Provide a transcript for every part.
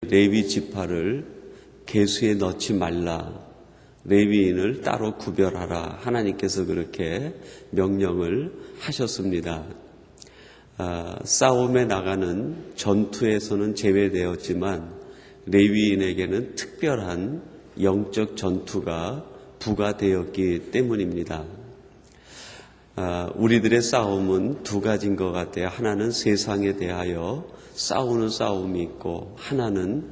레위 지파를 계수에 넣지 말라, 레위인을 따로 구별하라, 하나님께서 그렇게 명령을 하셨습니다. 싸움에 나가는 전투에서는 제외되었지만 레위인에게는 특별한 영적 전투가 부과되었기 때문입니다. 우리들의 싸움은 두 가지인 것 같아요. 하나는 세상에 대하여 싸우는 싸움이 있고, 하나는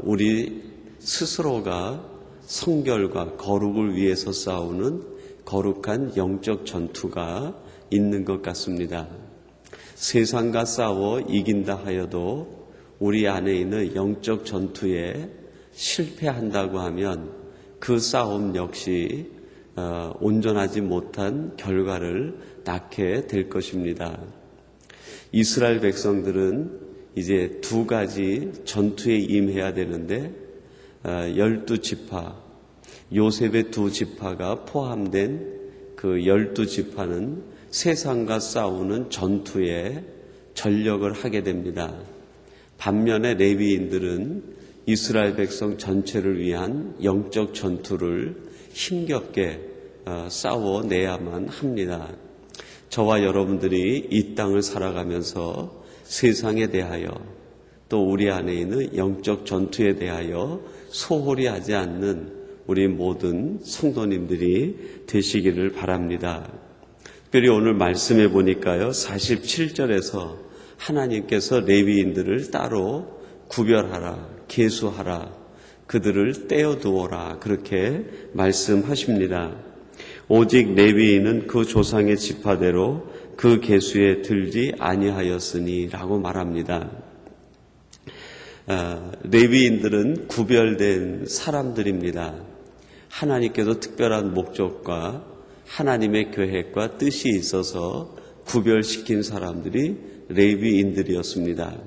우리 스스로가 성결과 거룩을 위해서 싸우는 거룩한 영적 전투가 있는 것 같습니다. 세상과 싸워 이긴다 하여도 우리 안에 있는 영적 전투에 실패한다고 하면 그 싸움 역시 온전하지 못한 결과를 낳게 될 것입니다. 이스라엘 백성들은 이제 두 가지 전투에 임해야 되는데 12지파, 요셉의 두 지파가 포함된 그 12지파는 세상과 싸우는 전투에 전력을 하게 됩니다. 반면에 레위인들은 이스라엘 백성 전체를 위한 영적 전투를 힘겹게 싸워내야만 합니다. 저와 여러분들이 이 땅을 살아가면서 세상에 대하여 또 우리 안에 있는 영적 전투에 대하여 소홀히 하지 않는 우리 모든 성도님들이 되시기를 바랍니다. 특별히 오늘 말씀해 보니까요, 47절에서 하나님께서 레위인들을 따로 구별하라, 계수하라, 그들을 떼어두어라, 그렇게 말씀하십니다. 오직 레위인은 그 조상의 지파대로 그 계수에 들지 아니하였으니 라고 말합니다. 레위인들은 구별된 사람들입니다. 하나님께서 특별한 목적과 하나님의 계획과 뜻이 있어서 구별시킨 사람들이 레위인들이었습니다.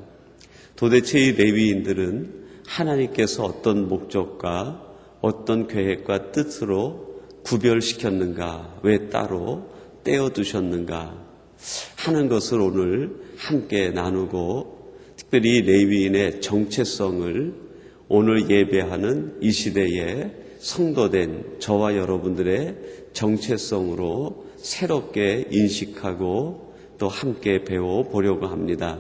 도대체 이 레위인들은 하나님께서 어떤 목적과 어떤 계획과 뜻으로 구별시켰는가, 왜 따로 떼어두셨는가 하는 것을 오늘 함께 나누고, 특별히 레위인의 정체성을 오늘 예배하는 이 시대에 성도된 저와 여러분들의 정체성으로 새롭게 인식하고 또 함께 배워보려고 합니다.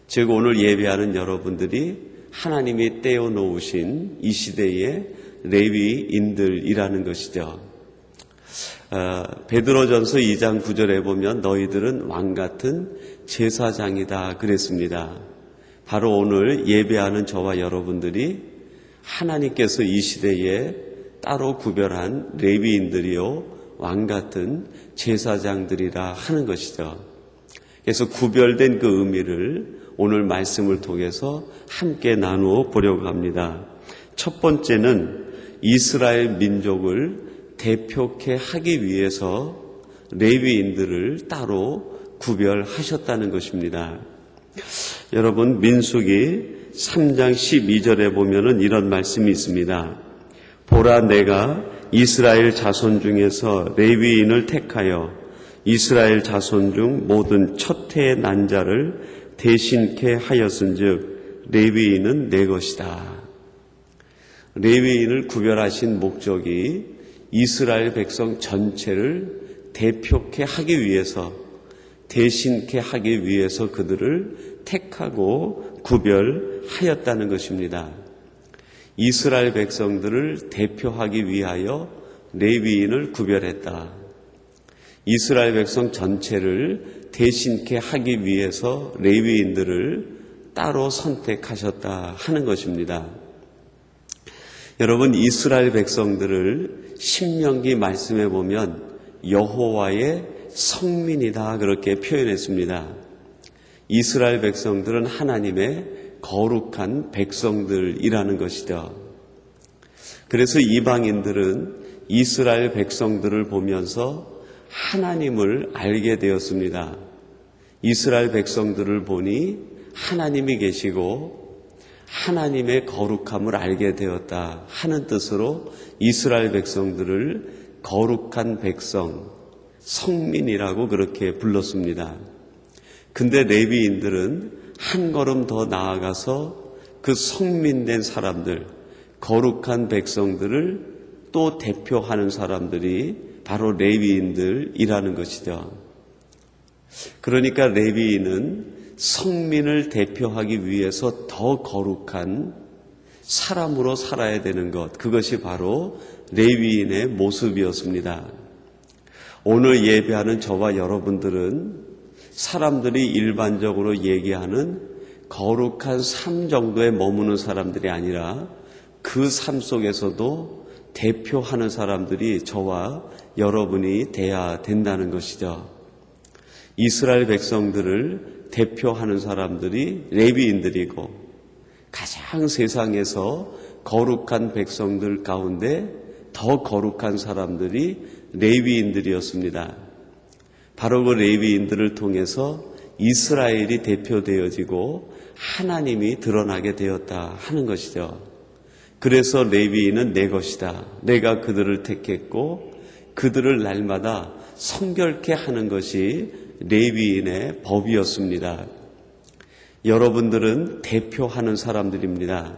즉 오늘 예배하는 여러분들이 하나님이 떼어놓으신 이 시대의 레위인들이라는 것이죠. 베드로전서 2장 9절에 보면 너희들은 왕같은 제사장이다 그랬습니다. 바로 오늘 예배하는 저와 여러분들이 하나님께서 이 시대에 따로 구별한 레위인들이요 왕같은 제사장들이라 하는 것이죠. 그래서 구별된 그 의미를 오늘 말씀을 통해서 함께 나누어 보려고 합니다. 첫 번째는 이스라엘 민족을 대표케 하기 위해서 레위인들을 따로 구별하셨다는 것입니다. 여러분, 민수기 3장 12절에 보면은 이런 말씀이 있습니다. 보라, 내가 이스라엘 자손 중에서 레위인을 택하여 이스라엘 자손 중 모든 첫 해의 난 자를 대신케 하였은즉 레위인은 내 것이다. 레위인을 구별하신 목적이 이스라엘 백성 전체를 대표케 하기 위해서, 대신케 하기 위해서 그들을 택하고 구별하였다는 것입니다. 이스라엘 백성들을 대표하기 위하여 레위인을 구별했다. 이스라엘 백성 전체를 대신케 하기 위해서 레위인들을 따로 선택하셨다 하는 것입니다. 여러분, 이스라엘 백성들을 신명기 말씀해 보면 여호와의 성민이다 그렇게 표현했습니다. 이스라엘 백성들은 하나님의 거룩한 백성들이라는 것이죠. 그래서 이방인들은 이스라엘 백성들을 보면서 하나님을 알게 되었습니다. 이스라엘 백성들을 보니 하나님이 계시고 하나님의 거룩함을 알게 되었다 하는 뜻으로 이스라엘 백성들을 거룩한 백성, 성민이라고 그렇게 불렀습니다. 근데 레위인들은 한 걸음 더 나아가서 그 성민된 사람들, 거룩한 백성들을 또 대표하는 사람들이 바로 레위인들이라는 것이죠. 그러니까 레위인은 성민을 대표하기 위해서 더 거룩한 사람으로 살아야 되는 것, 그것이 바로 레위인의 모습이었습니다. 오늘 예배하는 저와 여러분들은 사람들이 일반적으로 얘기하는 거룩한 삶 정도에 머무는 사람들이 아니라 그 삶 속에서도 대표하는 사람들이 저와 여러분이 돼야 된다는 것이죠. 이스라엘 백성들을 대표하는 사람들이 레위인들이고 가장 세상에서 거룩한 백성들 가운데 더 거룩한 사람들이 레위인들이었습니다. 바로 그 레위인들을 통해서 이스라엘이 대표되어지고 하나님이 드러나게 되었다 하는 것이죠. 그래서 레위인은 내 것이다. 내가 그들을 택했고 그들을 날마다 성결케 하는 것이 레위인의 법이었습니다. 여러분들은 대표하는 사람들입니다.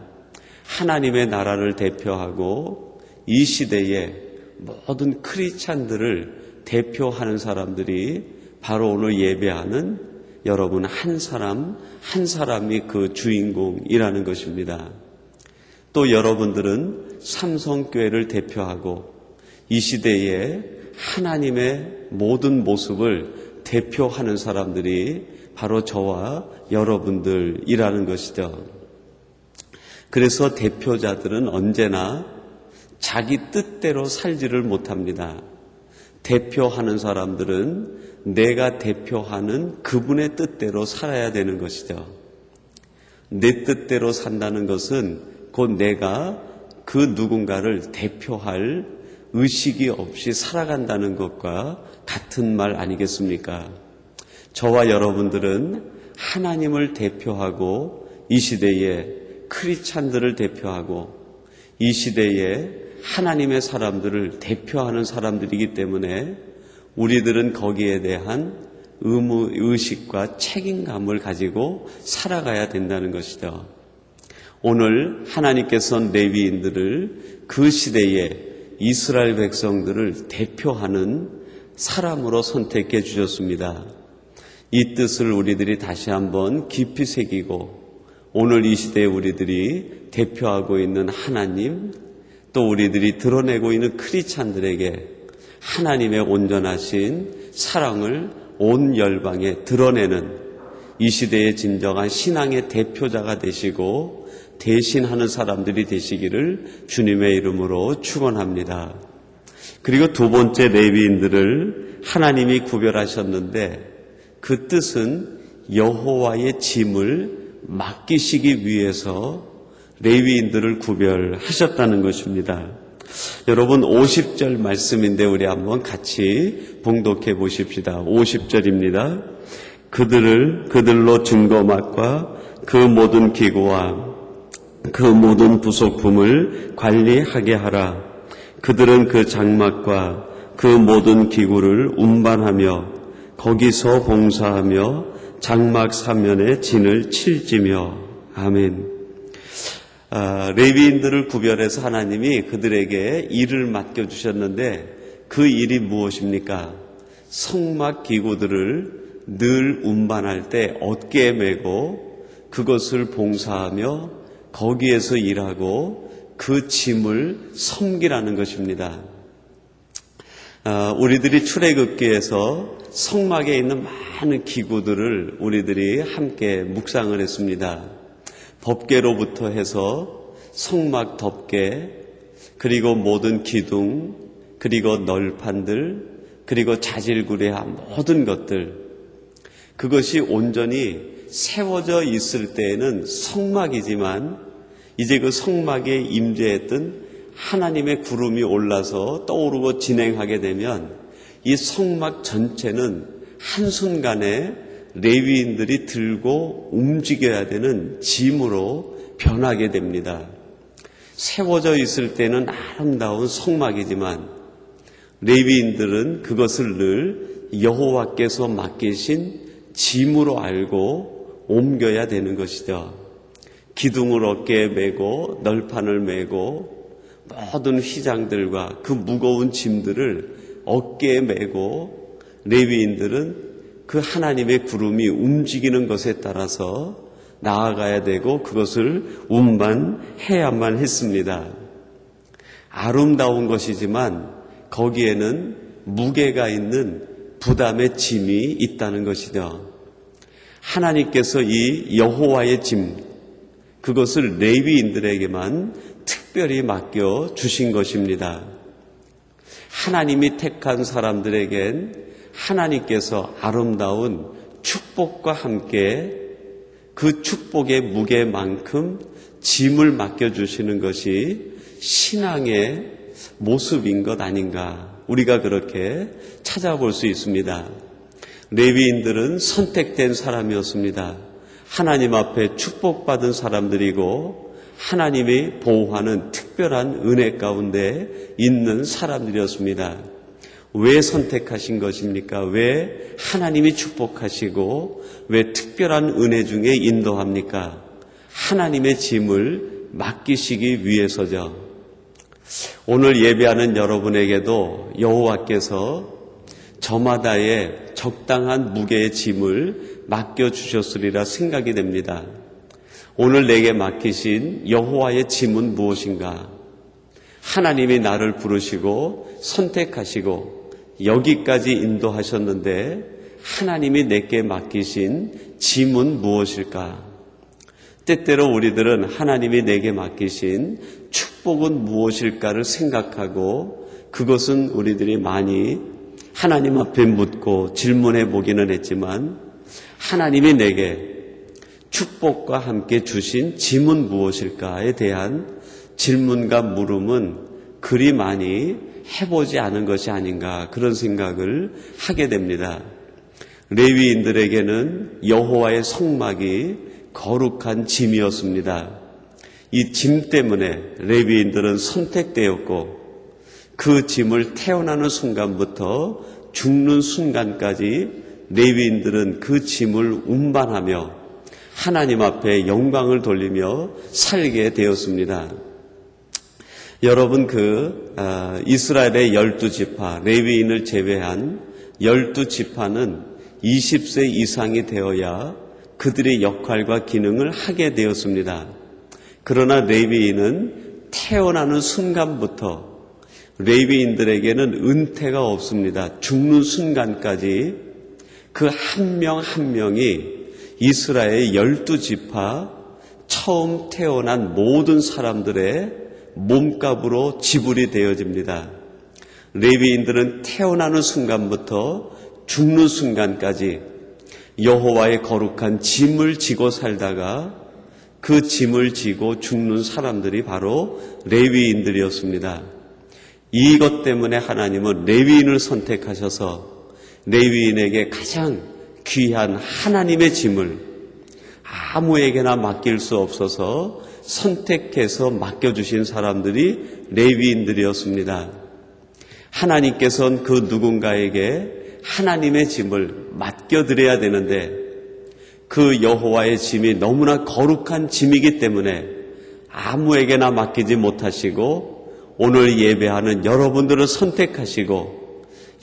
하나님의 나라를 대표하고 이 시대에 모든 크리스찬들을 대표하는 사람들이 바로 오늘 예배하는 여러분 한 사람 한 사람이 그 주인공이라는 것입니다. 또 여러분들은 삼성교회를 대표하고 이 시대에 하나님의 모든 모습을 대표하는 사람들이 바로 저와 여러분들이라는 것이죠. 그래서 대표자들은 언제나 자기 뜻대로 살지를 못합니다. 대표하는 사람들은 내가 대표하는 그분의 뜻대로 살아야 되는 것이죠. 내 뜻대로 산다는 것은 곧 내가 그 누군가를 대표할 의식이 없이 살아간다는 것과 같은 말 아니겠습니까? 저와 여러분들은 하나님을 대표하고 이 시대에 크리스찬들을 대표하고 이 시대에 하나님의 사람들을 대표하는 사람들이기 때문에 우리들은 거기에 대한 의식과 책임감을 가지고 살아가야 된다는 것이죠. 오늘 하나님께서는 레위인들을 그 시대에 이스라엘 백성들을 대표하는 사람으로 선택해 주셨습니다. 이 뜻을 우리들이 다시 한번 깊이 새기고 오늘 이 시대에 우리들이 대표하고 있는 하나님, 또 우리들이 드러내고 있는 크리스찬들에게 하나님의 온전하신 사랑을 온 열방에 드러내는 이 시대의 진정한 신앙의 대표자가 되시고 대신하는 사람들이 되시기를 주님의 이름으로 축원합니다. 그리고 두 번째 레위인들을 하나님이 구별하셨는데 그 뜻은 여호와의 짐을 맡기시기 위해서 레위인들을 구별하셨다는 것입니다. 여러분 50절 말씀인데 우리 한번 같이 봉독해 보십시다. 50절입니다. 그들로 증거막과 그 모든 기구와 그 모든 부속품을 관리하게 하라. 그들은 그 장막과 그 모든 기구를 운반하며 거기서 봉사하며 장막 사면에 진을 칠지며. 아멘. 레위인들을 구별해서 하나님이 그들에게 일을 맡겨주셨는데 그 일이 무엇입니까? 성막 기구들을 늘 운반할 때 어깨에 메고 그것을 봉사하며 거기에서 일하고 그 짐을 섬기라는 것입니다. 우리들이 출애굽기에서 성막에 있는 많은 기구들을 우리들이 함께 묵상을 했습니다. 법궤로부터 해서 성막 덮개, 그리고 모든 기둥, 그리고 널판들, 그리고 자질구레한 모든 것들, 그것이 온전히 세워져 있을 때에는 성막이지만 이제 그 성막에 임재했던 하나님의 구름이 올라서 떠오르고 진행하게 되면 이 성막 전체는 한순간에 레위인들이 들고 움직여야 되는 짐으로 변하게 됩니다. 세워져 있을 때는 아름다운 성막이지만 레위인들은 그것을 늘 여호와께서 맡기신 짐으로 알고 옮겨야 되는 것이죠. 기둥을 어깨에 메고 널판을 메고 모든 휘장들과 그 무거운 짐들을 어깨에 메고 레위인들은 그 하나님의 구름이 움직이는 것에 따라서 나아가야 되고 그것을 운반해야만 했습니다. 아름다운 것이지만 거기에는 무게가 있는 부담의 짐이 있다는 것이죠. 하나님께서 이 여호와의 짐, 그것을 레위인들에게만 특별히 맡겨 주신 것입니다. 하나님이 택한 사람들에겐 하나님께서 아름다운 축복과 함께 그 축복의 무게만큼 짐을 맡겨주시는 것이 신앙의 모습인 것 아닌가, 우리가 그렇게 찾아볼 수 있습니다. 레위인들은 선택된 사람이었습니다. 하나님 앞에 축복받은 사람들이고 하나님이 보호하는 특별한 은혜 가운데 있는 사람들이었습니다. 왜 선택하신 것입니까? 왜 하나님이 축복하시고 왜 특별한 은혜 중에 인도합니까? 하나님의 짐을 맡기시기 위해서죠. 오늘 예배하는 여러분에게도 여호와께서 저마다의 적당한 무게의 짐을 맡겨주셨으리라 생각이 됩니다. 오늘 내게 맡기신 여호와의 짐은 무엇인가? 하나님이 나를 부르시고 선택하시고 여기까지 인도하셨는데 하나님이 내게 맡기신 짐은 무엇일까? 때때로 우리들은 하나님이 내게 맡기신 축복은 무엇일까를 생각하고 그것은 우리들이 많이 하나님 앞에 묻고 질문해 보기는 했지만 하나님이 내게 축복과 함께 주신 짐은 무엇일까에 대한 질문과 물음은 그리 많이 해보지 않은 것이 아닌가, 그런 생각을 하게 됩니다. 레위인들에게는 여호와의 성막이 거룩한 짐이었습니다. 이 짐 때문에 레위인들은 선택되었고 그 짐을 태어나는 순간부터 죽는 순간까지 레위인들은 그 짐을 운반하며 하나님 앞에 영광을 돌리며 살게 되었습니다. 여러분, 이스라엘의 12지파, 레위인을 제외한 12지파는 20세 이상이 되어야 그들의 역할과 기능을 하게 되었습니다. 그러나 레위인은 태어나는 순간부터 레위인들에게는 은퇴가 없습니다. 죽는 순간까지 그 한 명 한 명이 이스라엘의 12지파 처음 태어난 모든 사람들의 몸값으로 지불이 되어집니다. 레위인들은 태어나는 순간부터 죽는 순간까지 여호와의 거룩한 짐을 지고 살다가 그 짐을 지고 죽는 사람들이 바로 레위인들이었습니다. 이것 때문에 하나님은 레위인을 선택하셔서 레위인에게 가장 귀한 하나님의 짐을 아무에게나 맡길 수 없어서 선택해서 맡겨주신 사람들이 레위인들이었습니다. 하나님께서는 그 누군가에게 하나님의 짐을 맡겨드려야 되는데 그 여호와의 짐이 너무나 거룩한 짐이기 때문에 아무에게나 맡기지 못하시고 오늘 예배하는 여러분들을 선택하시고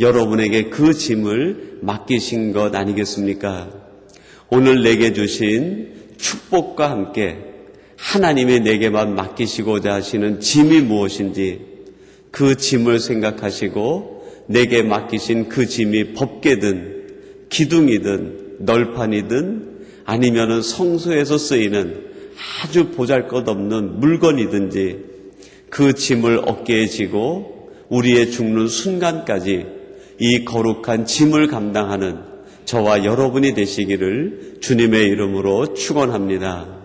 여러분에게 그 짐을 맡기신 것 아니겠습니까? 오늘 내게 주신 축복과 함께 하나님이 내게만 맡기시고자 하시는 짐이 무엇인지 그 짐을 생각하시고 내게 맡기신 그 짐이 법궤든 기둥이든 널판이든 아니면은 성소에서 쓰이는 아주 보잘것없는 물건이든지 그 짐을 어깨에 지고 우리의 죽는 순간까지 이 거룩한 짐을 감당하는 저와 여러분이 되시기를 주님의 이름으로 축원합니다.